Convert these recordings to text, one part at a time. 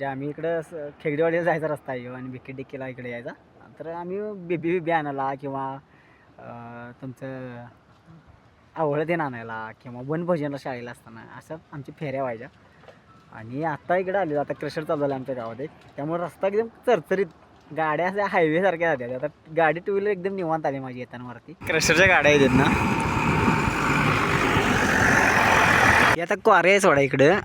जे आम्ही इकडं खेगडेवाडीला जायचा रस्ता आहे आणि बिक्की डिक्कीला इकडे यायचा. तर आम्ही बिबी आणायला किंवा तुमचं आवळं देणं आणायला किंवा वनभोजनाला शाळेला असताना असं आमची फेऱ्या व्हायच्या. आणि आत्ता इकडे आले, आता क्रशर चालू झालं आमच्या गावात एक, त्यामुळे रस्ता एकदम चरचरीत, गाड्या अशा हायवे सारख्या जातात. आता गाडी टू व्हीलर एकदम निवांत आली माझी येताना वरती. क्रशरच्या गाड्या आहेत ना, हे आता क्वारे आहे सोडा इकडं.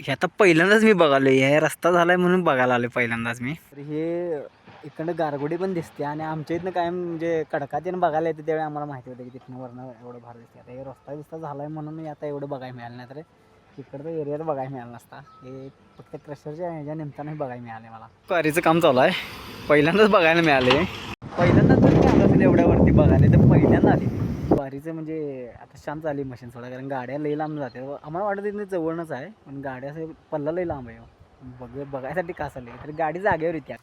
हे आता पहिल्यांदाच मी बघालो, हे रस्ता झालाय म्हणून बघायला आलो पहिल्यांदाच मी. तर हे इकडं गारगोडी पण दिसते आणि आमच्या इथनं काय म्हणजे कडकातीनं बघायला येते त्यावेळी आम्हाला माहिती होतं की तिथनं वरनं एवढं भार दिसते. आता हे रस्ता झालाय म्हणून आता एवढं बघायला मिळालं नाही, तर इकडचं एरियात बघायला मिळालं नसता. हे फक्त क्रशरच्या ह्याच्या निमित्तानं बघायला मिळाले मला. क्वारीचं काम चालू आहे, पहिल्यांदाच बघायला मिळाले. पहिल्यांदाच जर आलं असेल एवढ्यावरती बघायला, तर पहिल्यांदा आली क्वारीचं. म्हणजे आता शांत झाली मशीन सोडा, कारण गाड्या लई लांब जाते. आम्हाला वाटत इथं जवळच आहे, पण गाड्या असं पल्ला लई लांब आहे. बघायसाठी का चालली, तर गाडी जागेवर येत्या.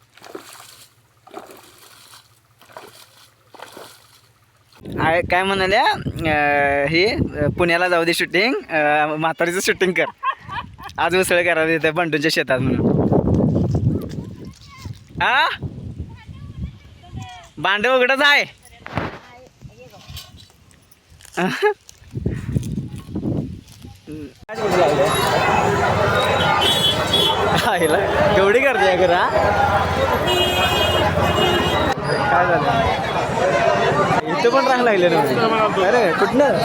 काय म्हणाल्या, हे पुण्याला जाऊ दे शूटिंग, म्हातारीचं शूटिंग कर, आज उसळ करायला येते बंटूच्या शेतात म्हणून. हा भांड उघडच आहे. एवढी गर्दी आहे घरा. काय झालं इथं पण रांग लागले ना. अरे कुठलं,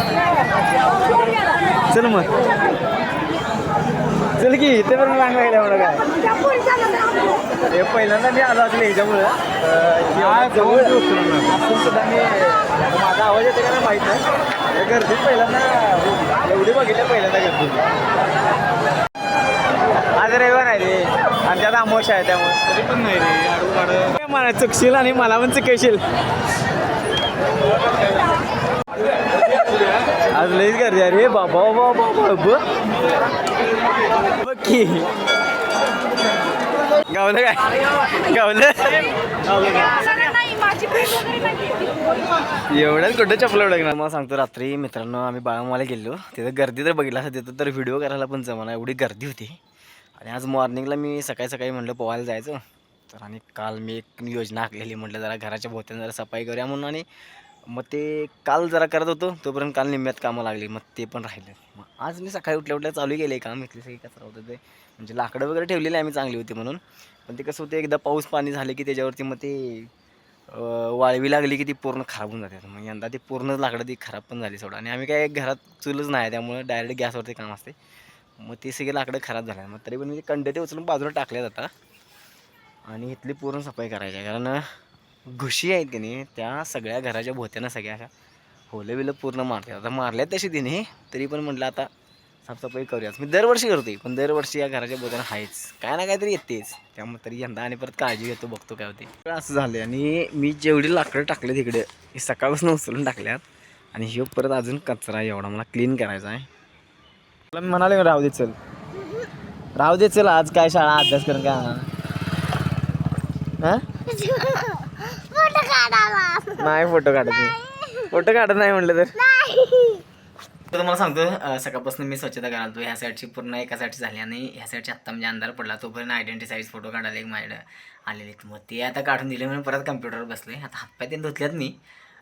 चल मग चल की, इथे पण रांग लागल्या मला. काय हे पहिल्यांदा मी आलो असेल ह्याच्यामुळं जवळ असून सुद्धा मी, माझा आवाज येते का नाही माहीत नाही. गर्दीत पहिल्यांदा एवढी बघितल्या, पहिल्यांदा गर्दी. आज रविवार आहे रे आणि त्यात अमावस्या आहे, त्यामुळे तरी पण नाही रे मला चुकशील आणि मला पण चुकशील. आज लईच गर्दी आहे रे बाबा बाबा. बघ की गावलं काय, गावलं एवढ्याच कुठं चपला उडकणार. मला सांगतो, रात्री मित्रांनो आम्ही बाळामाला गेलो, तिथं गर्दी तर बघितलं असं, तिथं तर व्हिडिओ करायला पण जमाना, एवढी गर्दी होती. आणि आज मॉर्निंगला मी सकाळी म्हणलं पोहायला जायचं. तर आणि काल मी एक योजना आखलेली, म्हटलं जरा घराच्या भोवत्यानं जरा सफाई करूया म्हणून. आणि मग ते काल जरा करत होतो, तोपर्यंत काल निम्म्यात कामं लागली, मग ते पण राहिलं. मग आज मी सकाळी उठल्या चालू केले काम. इथली सगळी कचरा होतं ते, म्हणजे लाकडं वगैरे ठेवलेली आम्ही चांगली होती म्हणून. पण ते कसं होतं, एकदा पाऊस पाणी झालं की त्याच्यावरती मग ते वाळवी लागली की ती पूर्ण खराब होऊन जाते. मग यंदा ती पूर्ण लाकडं ती खराब पण झाली सोडा. आणि आम्ही काय घरात चूलच नाही, त्यामुळे डायरेक्ट गॅसवरती काम असते. मग ती सगळी लाकडं खराब झाल्या. मग तरी पण मी कंडे ते उचलून बाजूला टाकल्या जातात आणि इथली पूर्ण सफाई करायची आहे. कारण घुशी आहेत की नाही, त्या सगळ्या घराच्या भोवत्यानं सगळ्या अशा होलं बिलं पूर्ण मारतात. आता मारल्यात तशी तिने, तरी पण म्हटलं आता साफसफाई करूयाच. मी दरवर्षी करते, पण दरवर्षी या घराच्या भोवत्यानं आहेच काय ना काहीतरी येतेच. त्यामुळे तरी यंदा आणि परत काळजी घेतो, बघतो काय होते. असं झालं. आणि मी जेवढी लाकडं टाकले तिकडे, हे सकाळपासून उचलून टाकल्यात. आणि हे परत अजून कचरा एवढा मला क्लीन करायचा आहे. मला मी म्हणाले राहू दे चल, राहू दे चल, आज काय शाळा अभ्यास करून काय होणार. नाही फोटो काढत नाही, फोटो काढत नाही म्हटलं तर तुम्हाला सांगतो, सकाळपासून मी स्वच्छता करायला. ह्या साईडची पूर्ण एका साईडची झाली आणि ह्या साईडची आत्ता म्हणजे अंधार पडला, तोपर्यंत आयडेंटिटी साईज फोटो काढायला एक माझ्याकडे आलेले. मग ते आता काढून दिले म्हणून परत कम्प्युटरवर बसले. आता हातपाय ते धुतल्यात मी,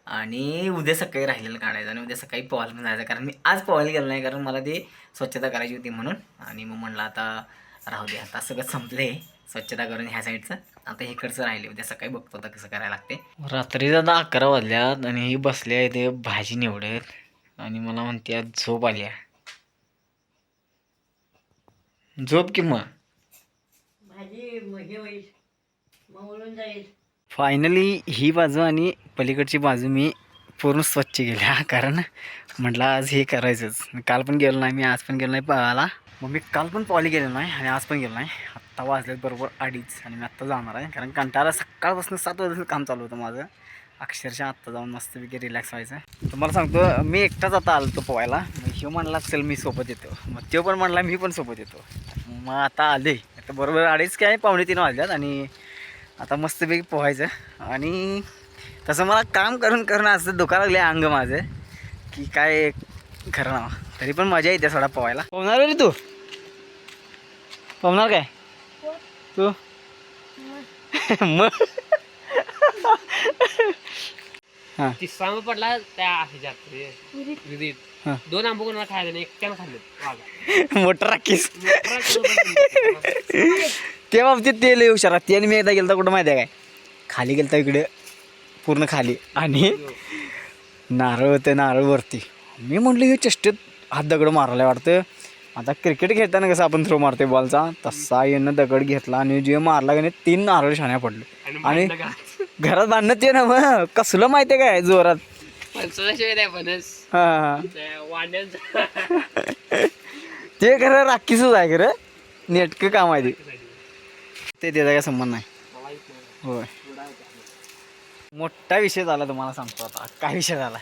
आणि उद्या सकाळी राहिलेलं काढायचं आणि उद्या सकाळी पोहायला पण जायचं. कारण मी आज पोहायला गेलो नाही, कारण मला ते स्वच्छता करायची होती म्हणून. आणि मग म्हणलं आता राहू दे, आता सगळं संपले स्वच्छता करून ह्या साईडचं. आता इकडचं राहिले, उद्या सकाळी बघतो आता कसं करायला लागते. रात्री आता 11 वाजल्यात आणि ही बसले आहे ते भाजी निवडत, आणि मला म्हणते आज झोप आली आहे. झोप की मग फायनली ही बाजू आणि पलीकडची बाजू मी पूर्ण स्वच्छ केल्या. कारण म्हटलं आज हे करायचंच. काल पण गेलो नाही मी, आज पण गेलो नाही पोहायला. मग मी काल पण पोहायला गेलो नाही आणि आज पण गेलो नाही. आत्ता वाजलेत बरोबर 2:30 आणि मी आत्ता जाणार आहे. कारण कंटाळा, सकाळपासून 7 वाजता काम चालू होतं माझं. अक्षरशः आत्ता जाऊन मस्तपैकी रिलॅक्स व्हायचं. तुम्हाला सांगतो, मी एकटाच आता आलो तो पोहायला. मग ह्यो म्हणला चल मी सोबत येतो, मग तो पण म्हणला मी पण सोबत येतो. मग आता आले, आता बरोबर 2:30 काय 2:45 वाजल्यात आणि आता मस्तपैकी पोहायचं. आणि तसं मला काम करून करून असं दुखायला लागले अंग माझं की काय खरं ना. तरी पण मजा येते सोडा पोहायला. पोहणार रे तू, पोहणार काय? तू मग हा तिसरा पडला त्या ह्याच्यात विहिरीत 2 आंबे कोणाला खायला नाही एकट्यानं खाल्ले मोटर राखीस त्या बाबतीत ते लय हुशार ते. आणि मी एकदा गेलता कुठं माहिती आहे काय, खाली गेलता इकडे पूर्ण खाली आणि नारळ होते नारळ वरती. मी म्हटलं हे चेष्टेत हात दगड मारायला वाटतं. आता क्रिकेट खेळताना कसं आपण थ्रो मारते बॉलचा, तसा येणं दगड घेतला आणि जे मारला की नाही 3 नारळ शाण्या पडले. आणि घरात बांधणं ते ना मग कसलं माहिती आहे काय जोरात. हा ते खरं राखीचंच आहे खरं, नेटकं काम आहे ते त्याचा काय संबंध नाही. होय मोठा विषय झाला तुम्हाला सांगतो. आता काय विषय झाला,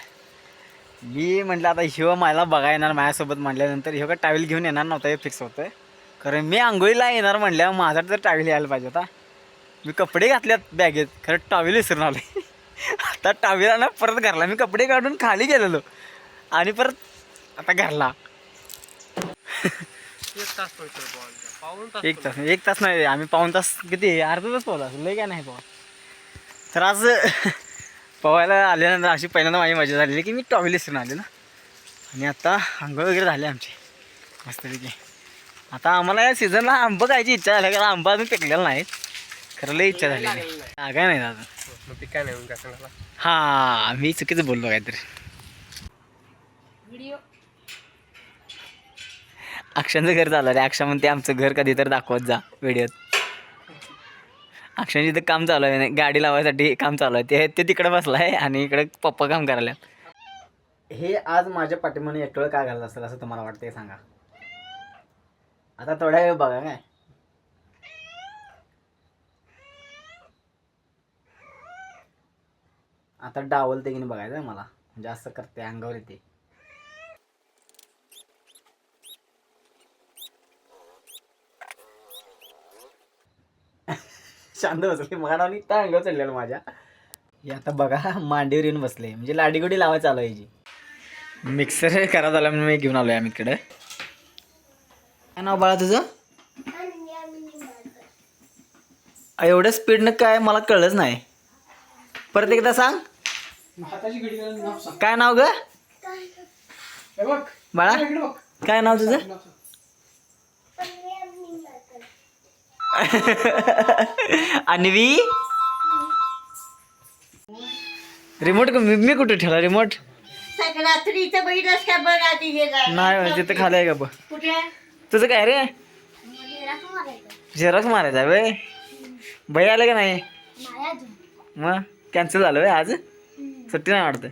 मी म्हटलं आता ह्यो मला बघा येणार माझ्यासोबत म्हटल्यानंतर ह्यो का टावेल घेऊन येणार नव्हता हे फिक्स होतं. कारण मी आंघोळीला येणार म्हटल्यावर माझा तर टावेल यायला पाहिजे होता. मी कपडे घातल्यात बॅगेत, खरं टावेल विसरून आले. आता टावेलानं परत घरला मी कपडे काढून खाली गेलेलो आणि परत आता घरला. 1 तास नाही, आम्ही पाऊण तास किती अर्धा तास पोहला लय काय नाही पोहा. तर आज पोहायला आल्यानंतर अशी पहिल्यांदा माझी मजा झालेली की मी टॉवेल विसरून आले ना. आणि आता आंघोळ वगैरे झाले आमची मस्तपैकी. आता आम्हाला या सीझनला आंबा खायची इच्छा झाली, कारण आंबा अजून पिकलेला नाही, खरं लय इच्छा झालेली. काय नाही दादा, हा मी चुकीचं बोललो काहीतरी. अक्षांचं घर चाललं रे. अक्षा म्हणते आमचं घर कधी तर दाखवत जा व्हिडिओत. अक्षांची इथं काम चालू आहे, गाडी लावायसाठी काम चालू आहे. ते तिकडे बसला आहे आणि इकडे पप्पा काम करायला. हे आज माझ्या पाठीमाने एकटं काय घालत असेल असं तुम्हाला वाटतं सांगा. आता थोड्या वेळ बघा काय. आता डावलते की नाही बघायचं मला, म्हणजे असं करते अंगावर येते. शांत बसले मला त्या अंगावर चढलेलं माझ्या. हे आता बघा मांडीवर येऊन बसले, म्हणजे लाडीगोडी लावायला चालू यायची. मिक्सर करा झाला म्हणून मी घेऊन आलोय आम्ही इकडे. काय नाव बाळा तुझं? एवढं स्पीडनं काय मला कळलंच नाही, परत एकदा सांग. काय नाव ग बाळा, काय नाव तुझं? अन्वी. रिमोट मी कुठे ठेवला रिमोट? नाही तिथं खाली आहे का बघ. तुझं काय रे? झेरॉक्स मारायचा आहे वय. भैया आलं का नाही? मग कॅन्सल झालं वय आज, सुट्टी नाही वाटतं.